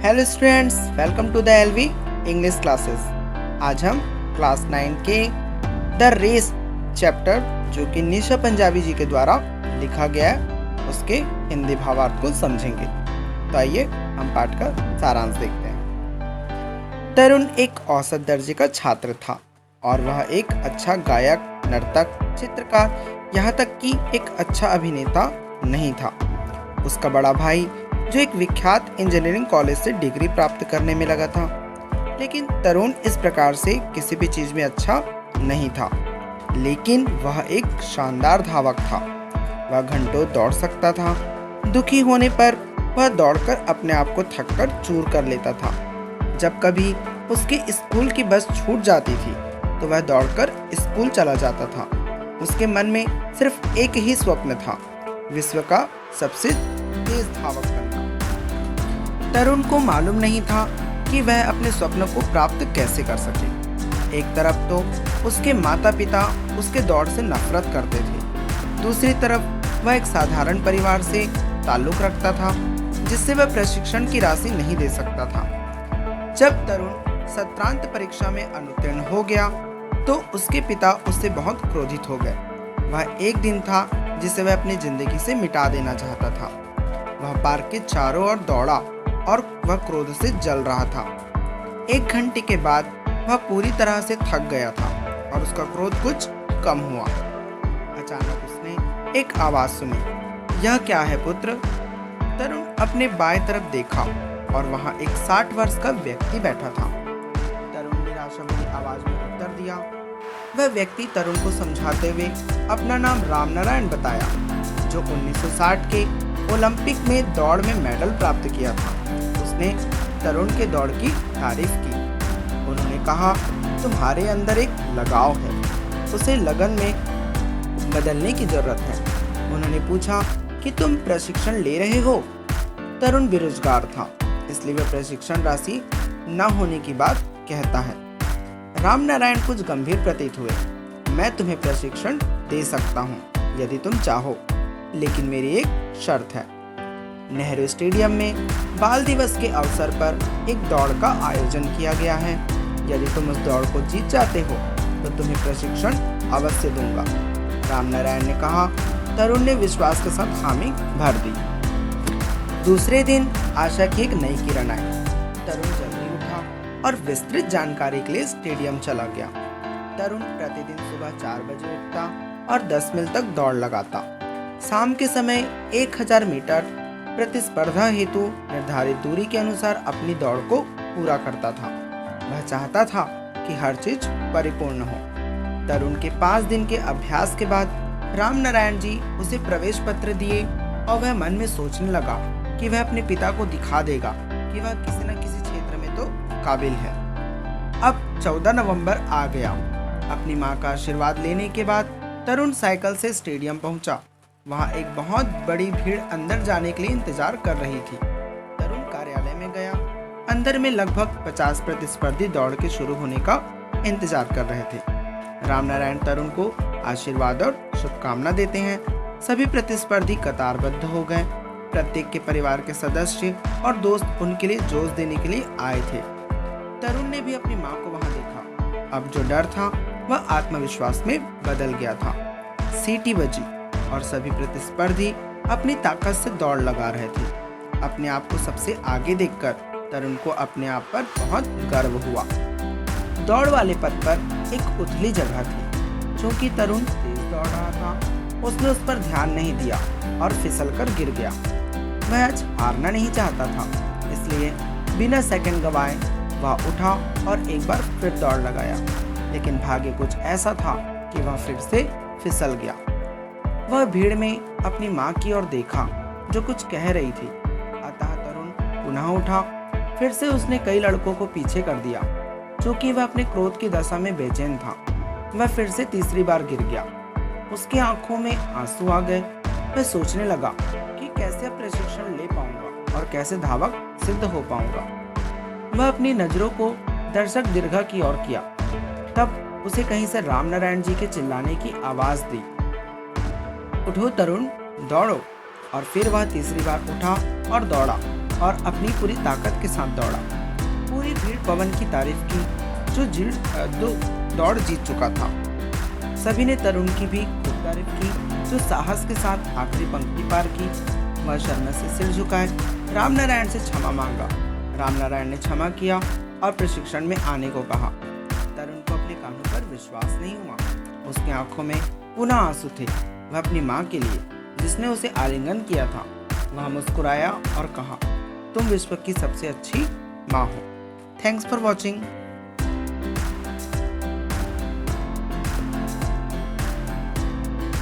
Hello students, welcome to the LV English classes. आज हम class 9 के द रेस चैप्टर, जो कि निशा पंजाबी जी के द्वारा लिखा गया है, उसके हिंदी भावार्थ को समझेंगे। तो आइए हम पाठ का सारांश देखते हैं। तरुण एक औसत दर्जे का छात्र था और वह एक अच्छा गायक, नर्तक, चित्रकार, यहाँ तक कि एक अच्छा अभिनेता नहीं था। उसका बड़ा भाई, जो एक विख्यात इंजीनियरिंग कॉलेज से डिग्री प्राप्त करने में लगा था, लेकिन तरुण इस प्रकार से किसी भी चीज में अच्छा नहीं था। लेकिन वह एक शानदार धावक था। वह घंटों दौड़ सकता था। दुखी होने पर वह दौड़कर अपने आप को थककर चूर कर लेता था। जब कभी उसके स्कूल की बस छूट जाती थी तो वह दौड़कर स्कूल चला जाता था। उसके मन में सिर्फ एक ही स्वप्न था, विश्व का सबसे तेज धावक बनना। तरुण को मालूम नहीं था कि वह अपने स्वप्न को प्राप्त कैसे कर सके। एक तरफ तो उसके माता पिता उसके दौड़ से नफरत करते थे, दूसरी तरफ वह एक साधारण परिवार से ताल्लुक रखता था जिससे वह प्रशिक्षण की राशि नहीं दे सकता था। जब तरुण सत्रांत परीक्षा में अनुत्तीर्ण हो गया तो उसके पिता उससे बहुत क्रोधित हो गए। वह एक दिन था जिसे वह अपनी जिंदगी से मिटा देना चाहता था। वह पार्क के चारों ओर दौड़ा और वह क्रोध से जल रहा था। 1 घंटे के बाद वह पूरी तरह से थक गया था और उसका क्रोध कुछ कम हुआ। अचानक उसने एक आवाज सुनी, यह क्या है पुत्र? तरुण अपने बाएं तरफ देखा और वहां एक 60 वर्ष का व्यक्ति बैठा था। तरुण निराशा भरी आवाज में उत्तर दिया। वह व्यक्ति तरुण को समझाते हुए अपना नाम रामनारायण बताया, जो 1960 के ओलंपिक में दौड़ में मेडल प्राप्त किया था। उसने तरुण के दौड़ की तारीफ की। उन्होंने कहा, तुम्हारे अंदर एक लगाव है, उसे लगन में बदलने की जरूरत है। उन्होंने पूछा कि तुम प्रशिक्षण ले रहे हो? तरुण बेरोजगार था, इसलिए वह प्रशिक्षण राशि न होने की बात कहता है। रामनारायण कुछ गंभीर प्रतीत हुए। मैं तुम्हें प्रशिक्षण दे सकता हूँ यदि तुम चाहो, लेकिन मेरी एक शर्त है। नेहरू स्टेडियम में बाल दिवस के अवसर पर एक दौड़ का आयोजन किया गया है। यदि तुम उस दौड़ को जीत जाते हो तो तुम्हें प्रशिक्षण अवश्य दूंगा। रामनारायण ने कहा। तरुण ने विश्वास के साथ हामी भर दी। दूसरे दिन आशा की एक नई किरण आई। तरुण जल्दी उठा और विस्तृत जानकारी के लिए स्टेडियम चला गया। तरुण प्रतिदिन सुबह 4 बजे उठता और 10 मील तक दौड़ लगाता। शाम के समय 1000 मीटर प्रतिस्पर्धा हेतु निर्धारित दूरी के अनुसार अपनी दौड़ को पूरा करता था। वह चाहता था कि हर चीज परिपूर्ण हो। तरुण के 5 दिन के अभ्यास के बाद रामनारायण जी उसे प्रवेश पत्र दिए और वह मन में सोचने लगा कि वह अपने पिता को दिखा देगा कि वह किसी न किसी क्षेत्र में तो काबिल है। अब 14 नवंबर आ गया। अपनी माँ का आशीर्वाद लेने के बाद तरुण साइकिल से स्टेडियम पहुंचा। वहां एक बहुत बड़ी भीड़ अंदर जाने के लिए इंतजार कर रही थी। तरुण कार्यालय में गया। अंदर में लगभग 50 प्रतिस्पर्धी दौड़ के शुरू होने का इंतजार कर रहे थे। रामनारायण तरुण को आशीर्वाद और शुभकामना देते हैं। सभी प्रतिस्पर्धी कतारबद्ध हो गए। प्रत्येक के परिवार के सदस्य और दोस्त उनके लिए जोश देने के लिए आए थे। तरुण ने भी अपनी माँ को वहां देखा। अब जो डर था वह आत्मविश्वास में बदल गया था। सीटी बजी और सभी प्रतिस्पर्धी अपनी ताकत से दौड़ लगा रहे थे। अपने आप को सबसे आगे देखकर तरुण को अपने आप पर बहुत गर्व हुआ। दौड़ वाले पथ पर एक उथली जगह थी। चूंकि तरुण तेज दौड़ रहा था, उसने उस पर ध्यान नहीं दिया और फिसलकर गिर गया। वह आज हारना नहीं चाहता था, इसलिए बिना सेकंड गवाए वह उठा और एक बार फिर दौड़ लगाया। लेकिन भाग्य कुछ ऐसा था कि वह फिर से फिसल गया। वह भीड़ में अपनी माँ की ओर देखा, जो कुछ कह रही थी। अतः तरुण पुनः उठा। फिर से उसने कई लड़कों को पीछे कर दिया। चूंकि वह अपने क्रोध की दशा में बेचैन था, वह फिर से तीसरी बार गिर गया। उसकी आंखों में आंसू आ गए। वह सोचने लगा कि कैसे प्रशिक्षण ले पाऊंगा और कैसे धावक सिद्ध हो पाऊंगा। वह अपनी नजरों को दर्शक दीर्घा की ओर किया। तब उसे कहीं से रामनारायण जी के चिल्लाने की आवाज दी, उठो तरुण, दौड़ो। और फिर वह तीसरी बार उठा और दौड़ा। और अपनी पूरी ताकत के साथ दौड़ा। पूरी भीड़ पवन की तारीफ की जो दौड़ जीत चुका था। सभी ने तरुण की भी खूब तारीफ की जो साहस के साथ आखिरी पंक्ति पार की। वह शर्मा से सिर झुकाए रामनारायण से क्षमा मांगा। रामनारायण ने क्षमा किया और प्रशिक्षण में आने को कहा। तरुण को अपने कानों पर विश्वास नहीं हुआ। उसकी आंखों में पुनः आंसू थे। वह अपनी माँ के लिए जिसने उसे आलिंगन किया था। वह मुस्कुराया और कहा, तुम विश्व की सबसे अच्छी माँ हो। Thanks for watching.